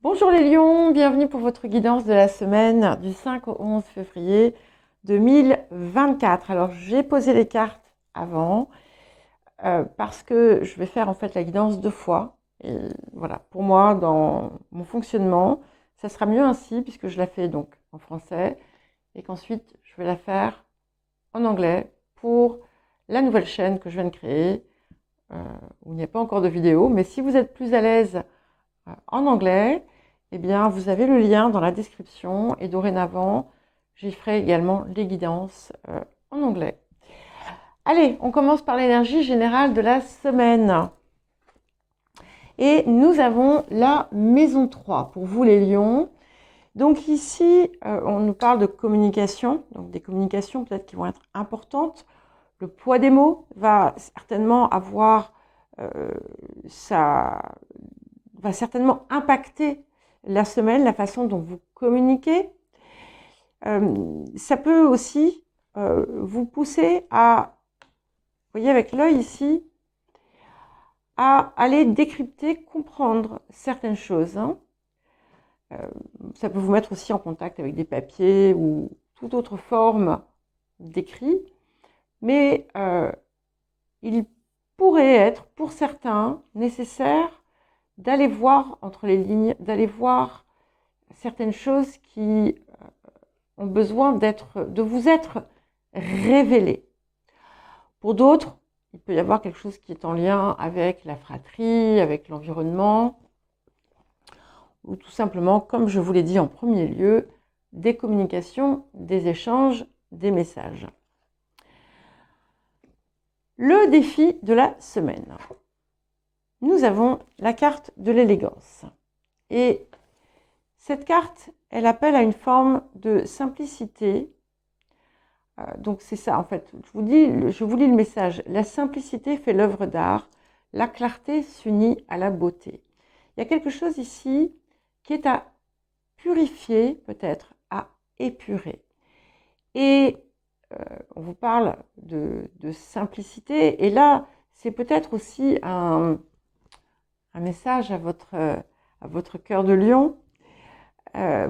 Bonjour les lions, bienvenue pour votre guidance de la semaine du 5 au 11 février 2024. Alors j'ai posé les cartes avant parce que je vais faire en fait la guidance 2 fois. Et voilà, pour moi, dans mon fonctionnement, ça sera mieux ainsi puisque je la fais donc en français et qu'ensuite je vais la faire en anglais pour la nouvelle chaîne que je viens de créer où il n'y a pas encore de vidéo. Mais si vous êtes plus à l'aise en anglais, eh bien, vous avez le lien dans la description et dorénavant, j'y ferai également les guidances en anglais. Allez, on commence par l'énergie générale de la semaine. Et nous avons la maison 3 pour vous les lions. Donc ici, on nous parle de communication, donc des communications peut-être qui vont être importantes. Le poids des mots va certainement va certainement impacter la semaine, la façon dont vous communiquez. Ça peut aussi vous pousser à, vous voyez avec l'œil ici, à aller décrypter, comprendre certaines choses. Ça peut vous mettre aussi en contact avec des papiers ou toute autre forme d'écrit, mais il pourrait être pour certains nécessaire d'aller voir entre les lignes, d'aller voir certaines choses qui ont besoin de vous être révélées. Pour d'autres, il peut y avoir quelque chose qui est en lien avec la fratrie, avec l'environnement, ou tout simplement, comme je vous l'ai dit en premier lieu, des communications, des échanges, des messages. Le défi de la semaine. Nous avons la carte de l'élégance. Et cette carte, elle appelle à une forme de simplicité. Donc c'est ça en fait, je vous lis le message. La simplicité fait l'œuvre d'art, la clarté s'unit à la beauté. Il y a quelque chose ici qui est à purifier, peut-être à épurer. Et on vous parle de simplicité, et là c'est peut-être aussi un message à votre cœur de lion,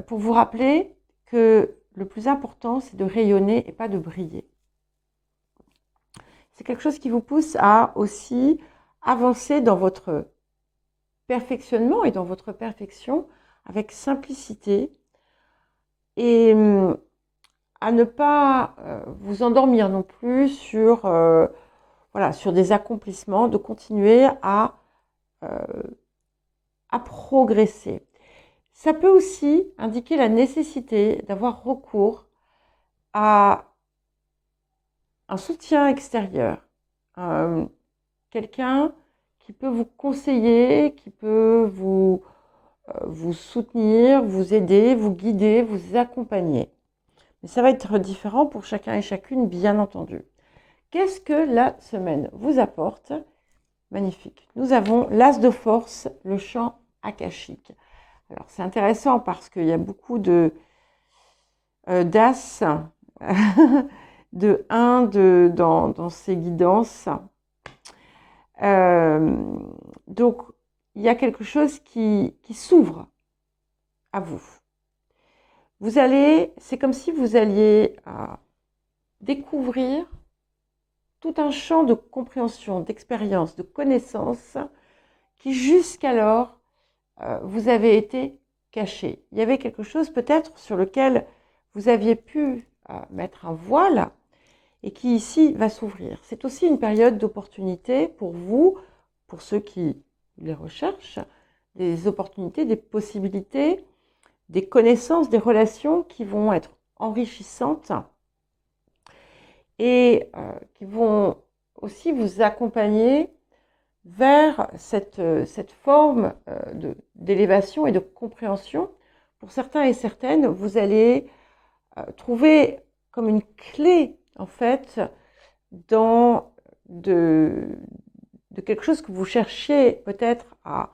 pour vous rappeler que le plus important, c'est de rayonner et pas de briller. C'est quelque chose qui vous pousse à aussi avancer dans votre perfectionnement et dans votre perfection avec simplicité et à ne pas vous endormir non plus sur des accomplissements, de continuer à progresser. Ça peut aussi indiquer la nécessité d'avoir recours à un soutien extérieur, quelqu'un qui peut vous conseiller, qui peut vous soutenir, vous aider, vous guider, vous accompagner. Mais ça va être différent pour chacun et chacune, bien entendu. Qu'est-ce que la semaine vous apporte? Magnifique. Nous avons l'as de force, le chant akashique. Alors c'est intéressant parce qu'il y a beaucoup de d'as de 1 dans ces guidances. Donc il y a quelque chose qui s'ouvre à vous. C'est comme si vous alliez découvrir tout un champ de compréhension, d'expérience, de connaissances qui jusqu'alors vous avait été caché. Il y avait quelque chose peut-être sur lequel vous aviez pu mettre un voile et qui ici va s'ouvrir. C'est aussi une période d'opportunité pour vous, pour ceux qui les recherchent, des opportunités, des possibilités, des connaissances, des relations qui vont être enrichissantes et qui vont aussi vous accompagner vers cette forme d'élévation et de compréhension. Pour certains et certaines, vous allez trouver comme une clé, en fait, de quelque chose que vous cherchiez peut-être à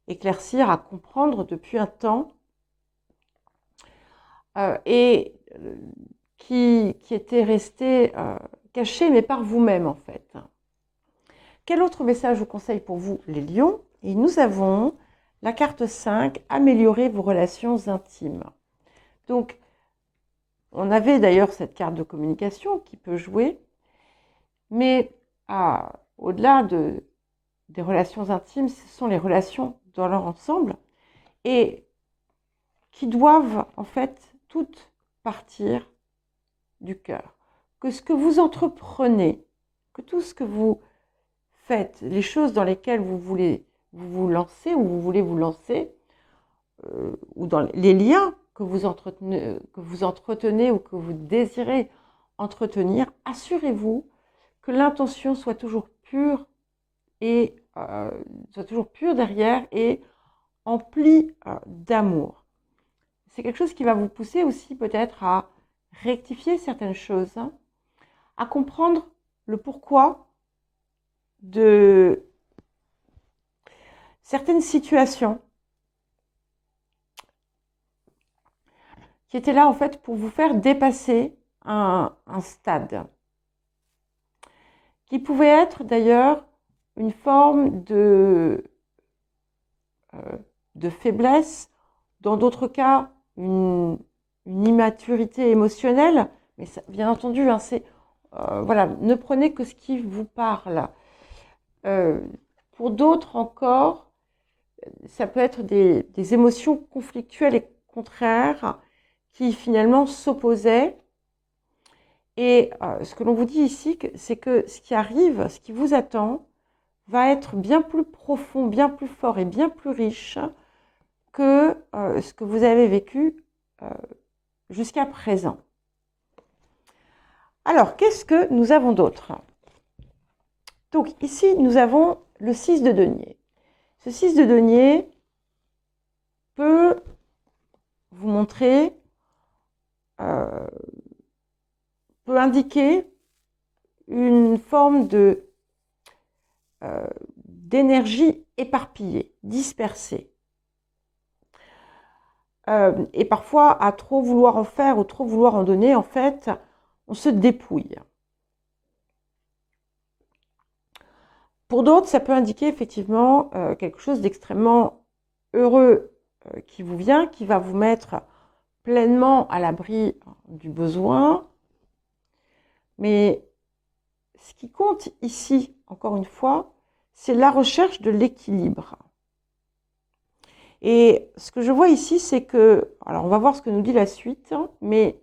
éclaircir, à comprendre depuis un temps, et qui était resté caché, mais par vous-même, en fait. Quel autre message je vous conseille pour vous, les lions? Et nous avons la carte 5, améliorer vos relations intimes. Donc, on avait d'ailleurs cette carte de communication qui peut jouer, mais au-delà des relations intimes, ce sont les relations dans leur ensemble et qui doivent en fait toutes partir du cœur. Que ce que vous entreprenez, que tout ce que vous faites, les choses dans lesquelles vous voulez vous lancer ou vous voulez vous lancer, ou dans les liens que vous entretenez ou que vous désirez entretenir, assurez-vous que l'intention soit toujours pure et soit toujours pure derrière et emplie d'amour. C'est quelque chose qui va vous pousser aussi peut-être à rectifier certaines choses, hein, à comprendre le pourquoi de certaines situations qui étaient là en fait pour vous faire dépasser un stade, qui pouvait être d'ailleurs une forme de faiblesse, dans d'autres cas une immaturité émotionnelle, mais ça, bien entendu, hein, voilà, ne prenez que ce qui vous parle. Pour d'autres encore, ça peut être des émotions conflictuelles et contraires qui finalement s'opposaient. Et ce que l'on vous dit ici, c'est que ce qui arrive, ce qui vous attend, va être bien plus profond, bien plus fort et bien plus riche que ce que vous avez vécu jusqu'à présent. Alors, qu'est-ce que nous avons d'autre? Donc ici, nous avons le 6 de denier. Ce 6 de denier peut vous montrer, peut indiquer une forme d'énergie éparpillée, dispersée. Et parfois, à trop vouloir en faire ou trop vouloir en donner, en fait, on se dépouille. Pour d'autres, ça peut indiquer effectivement quelque chose d'extrêmement heureux qui vous vient, qui va vous mettre pleinement à l'abri du besoin. Mais ce qui compte ici, encore une fois, c'est la recherche de l'équilibre. Et ce que je vois ici, c'est que, alors on va voir ce que nous dit la suite, hein, mais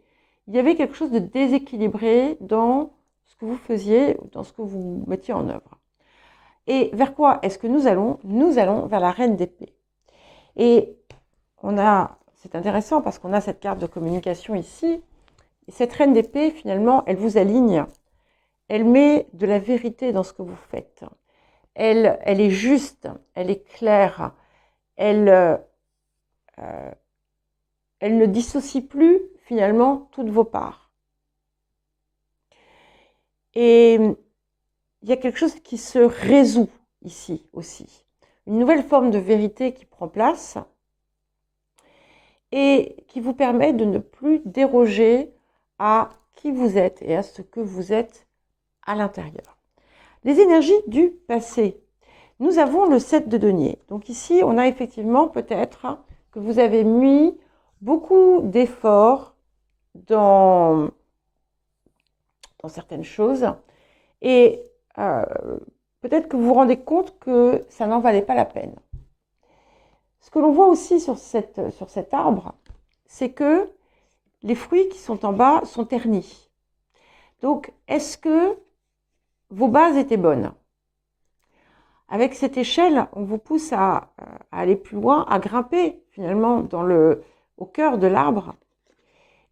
il y avait quelque chose de déséquilibré dans ce que vous faisiez, dans ce que vous mettiez en œuvre. Et vers quoi est-ce que nous allons? Nous allons vers la reine d'épée. Et c'est intéressant parce qu'on a cette carte de communication ici. Et cette reine d'épée, finalement, elle vous aligne. Elle met de la vérité dans ce que vous faites. Elle est juste, elle est claire. Elle ne dissocie plus, finalement, toutes vos parts. Et il y a quelque chose qui se résout ici aussi. Une nouvelle forme de vérité qui prend place et qui vous permet de ne plus déroger à qui vous êtes et à ce que vous êtes à l'intérieur. Les énergies du passé. Nous avons le 7 de denier. Donc ici, on a effectivement peut-être que vous avez mis beaucoup d'efforts dans certaines choses et peut-être que vous vous rendez compte que ça n'en valait pas la peine. Ce que l'on voit aussi sur cet arbre, c'est que les fruits qui sont en bas sont ternis. Donc, est-ce que vos bases étaient bonnes? Avec cette échelle, on vous pousse à aller plus loin, à grimper finalement au cœur de l'arbre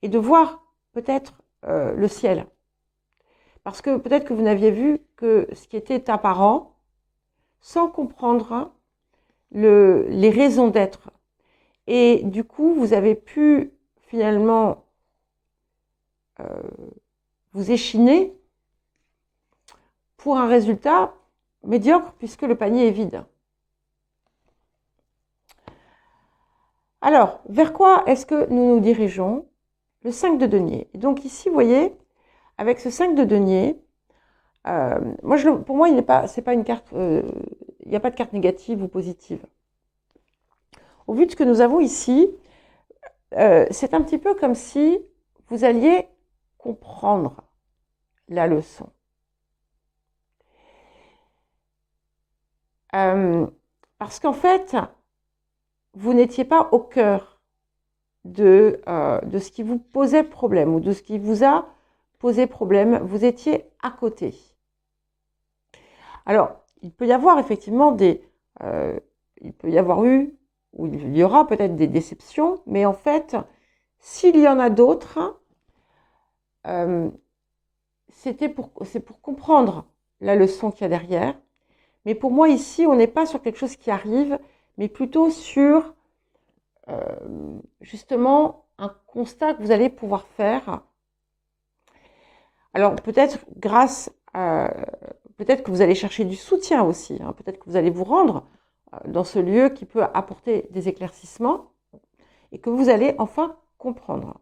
et de voir peut-être le ciel. Parce que peut-être que vous n'aviez vu que ce qui était apparent, sans comprendre les raisons d'être. Et du coup, vous avez pu finalement vous échiner pour un résultat médiocre puisque le panier est vide. Alors, vers quoi est-ce que nous nous dirigeons? Le 5 de denier. Et donc ici, vous voyez, avec ce 5 de denier, pour moi, c'est pas une carte, il n'y a pas de carte négative ou positive. au vu de ce que nous avons ici, c'est un petit peu comme si vous alliez comprendre la leçon. Parce qu'en fait, vous n'étiez pas au cœur de ce qui vous posait problème ou de ce qui vous a posé problème. Vous étiez à côté. Alors, il peut y avoir effectivement il peut y avoir eu, ou il y aura peut-être des déceptions, mais en fait, s'il y en a d'autres, c'est pour comprendre la leçon qu'il y a derrière. Mais pour moi, ici, on n'est pas sur quelque chose qui arrive, mais plutôt sur, justement, un constat que vous allez pouvoir faire. Alors, peut-être peut-être que vous allez chercher du soutien aussi. Hein, peut-être que vous allez vous rendre dans ce lieu qui peut apporter des éclaircissements et que vous allez enfin comprendre.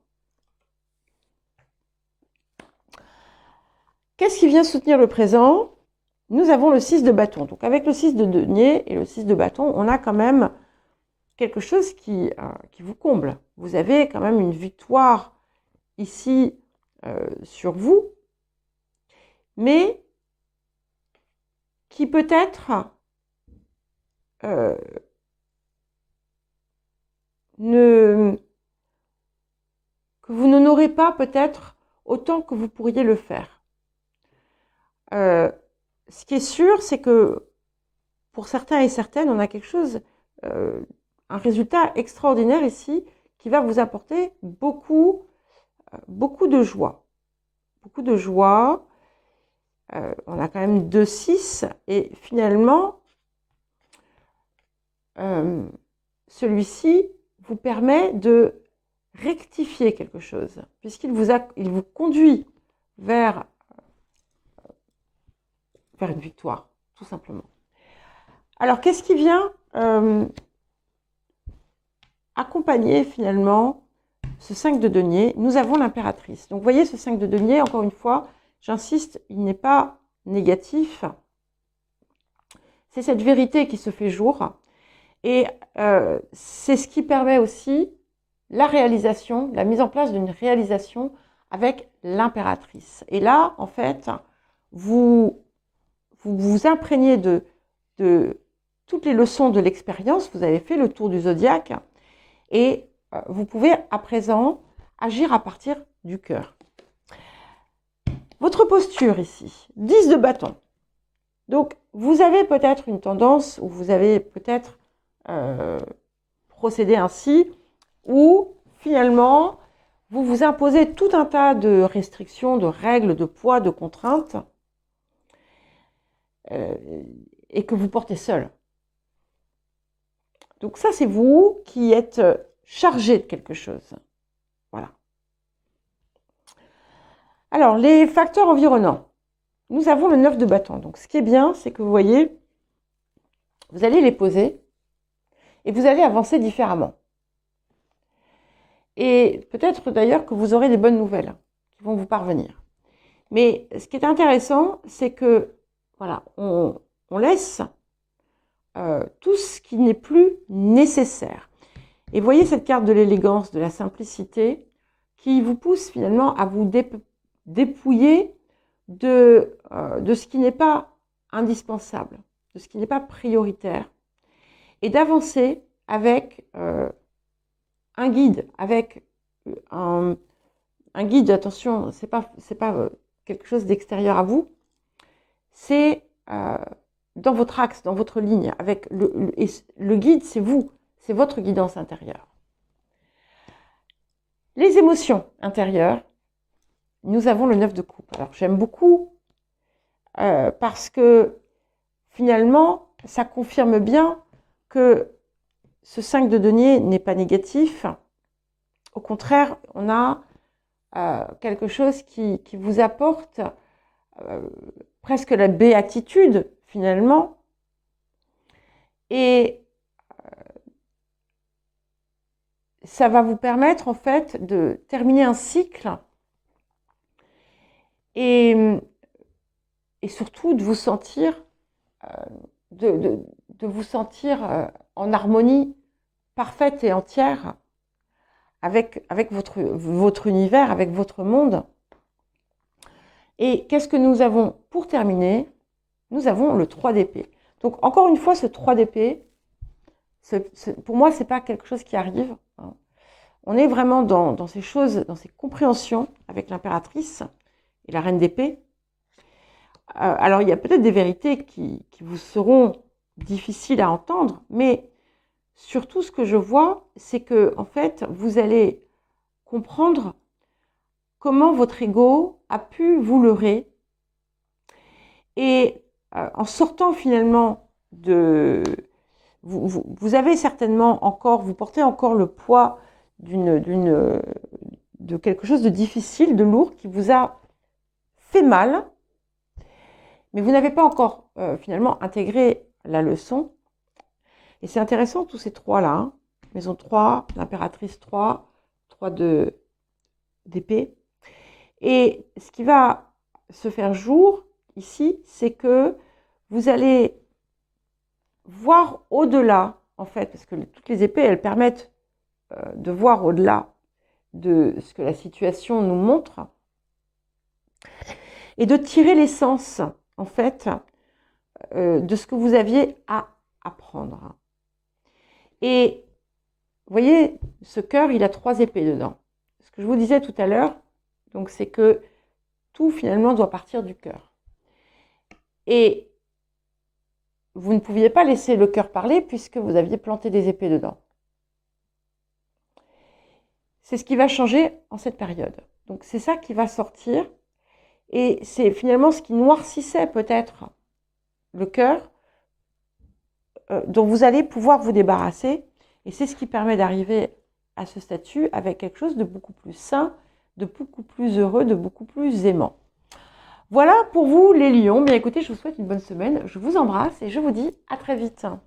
Qu'est-ce qui vient soutenir le présent? Nous avons le 6 de bâton. Donc avec le 6 de denier et le 6 de bâton, on a quand même quelque chose qui vous comble. Vous avez quand même une victoire ici sur vous, mais qui peut-être que vous n'honorez pas peut-être autant que vous pourriez le faire. Ce qui est sûr, c'est que pour certains et certaines, on a quelque chose, un résultat extraordinaire ici qui va vous apporter beaucoup de joie. Beaucoup de joie. On a quand même 2-6 et finalement, celui-ci vous permet de rectifier quelque chose puisqu'il vous conduit vers une victoire, tout simplement. Alors, qu'est-ce qui vient accompagner finalement ce 5 de denier? Nous avons l'impératrice. Donc, vous voyez, ce 5 de denier, encore une fois, j'insiste, il n'est pas négatif. C'est cette vérité qui se fait jour. Et c'est ce qui permet aussi la réalisation, la mise en place d'une réalisation avec l'impératrice. Et là, en fait, vous imprégnez de toutes les leçons de l'expérience. Vous avez fait le tour du zodiaque et vous pouvez à présent agir à partir du cœur. Votre posture ici, 10 de bâton. Donc, vous avez peut-être une tendance ou vous avez peut-être procédé ainsi où finalement, vous vous imposez tout un tas de restrictions, de règles, de poids, de contraintes et que vous portez seul. Donc ça, c'est vous qui êtes chargé de quelque chose. Voilà. Alors, les facteurs environnants. Nous avons le 9 de bâton. Donc, ce qui est bien, c'est que vous voyez, vous allez les poser et vous allez avancer différemment. Et peut-être d'ailleurs que vous aurez des bonnes nouvelles qui vont vous parvenir. Mais ce qui est intéressant, c'est que, voilà, on laisse tout ce qui n'est plus nécessaire. Et voyez cette carte de l'élégance, de la simplicité, qui vous pousse finalement à vous dépouiller de ce qui n'est pas indispensable, de ce qui n'est pas prioritaire, et d'avancer avec un guide, avec un guide, attention, c'est pas quelque chose d'extérieur à vous, c'est dans votre axe, dans votre ligne, avec le guide, c'est vous, c'est votre guidance intérieure. Les émotions intérieures, nous avons le 9 de coupe. Alors j'aime beaucoup parce que finalement, ça confirme bien que ce 5 de denier n'est pas négatif. Au contraire, on a quelque chose qui vous apporte presque la béatitude finalement. Et ça va vous permettre en fait de terminer un cycle et surtout de vous sentir, en harmonie parfaite et entière avec votre univers, avec votre monde. Et qu'est-ce que nous avons pour terminer? Nous avons le 3 d'épée. Donc, encore une fois, ce 3 d'épée, pour moi, ce n'est pas quelque chose qui arrive. Hein. On est vraiment dans ces choses, dans ces compréhensions avec l'impératrice et la reine d'épée. Alors, il y a peut-être des vérités qui vous seront difficiles à entendre, mais surtout, ce que je vois, c'est que, en fait, vous allez comprendre comment votre ego a pu vous leurrer. Et en sortant finalement de... Vous avez certainement encore, vous portez encore le poids de quelque chose de difficile, de lourd, qui vous a fait mal, mais vous n'avez pas encore finalement intégré la leçon. Et c'est intéressant, tous ces trois-là, hein. Maison 3, l'impératrice 3, 3 d'épée. Et ce qui va se faire jour ici, c'est que vous allez voir au-delà, en fait, parce que toutes les épées, elles permettent de voir au-delà de ce que la situation nous montre, et de tirer l'essence, en fait, de ce que vous aviez à apprendre. Et vous voyez, ce cœur, il a 3 épées dedans. Ce que je vous disais tout à l'heure, donc, c'est que tout, finalement, doit partir du cœur. Et vous ne pouviez pas laisser le cœur parler puisque vous aviez planté des épées dedans. C'est ce qui va changer en cette période. Donc, c'est ça qui va sortir. Et c'est finalement ce qui noircissait peut-être le cœur dont vous allez pouvoir vous débarrasser. Et c'est ce qui permet d'arriver à ce statut avec quelque chose de beaucoup plus sain, de beaucoup plus heureux, de beaucoup plus aimant. Voilà pour vous les lions. Bien écoutez, je vous souhaite une bonne semaine. Je vous embrasse et je vous dis à très vite.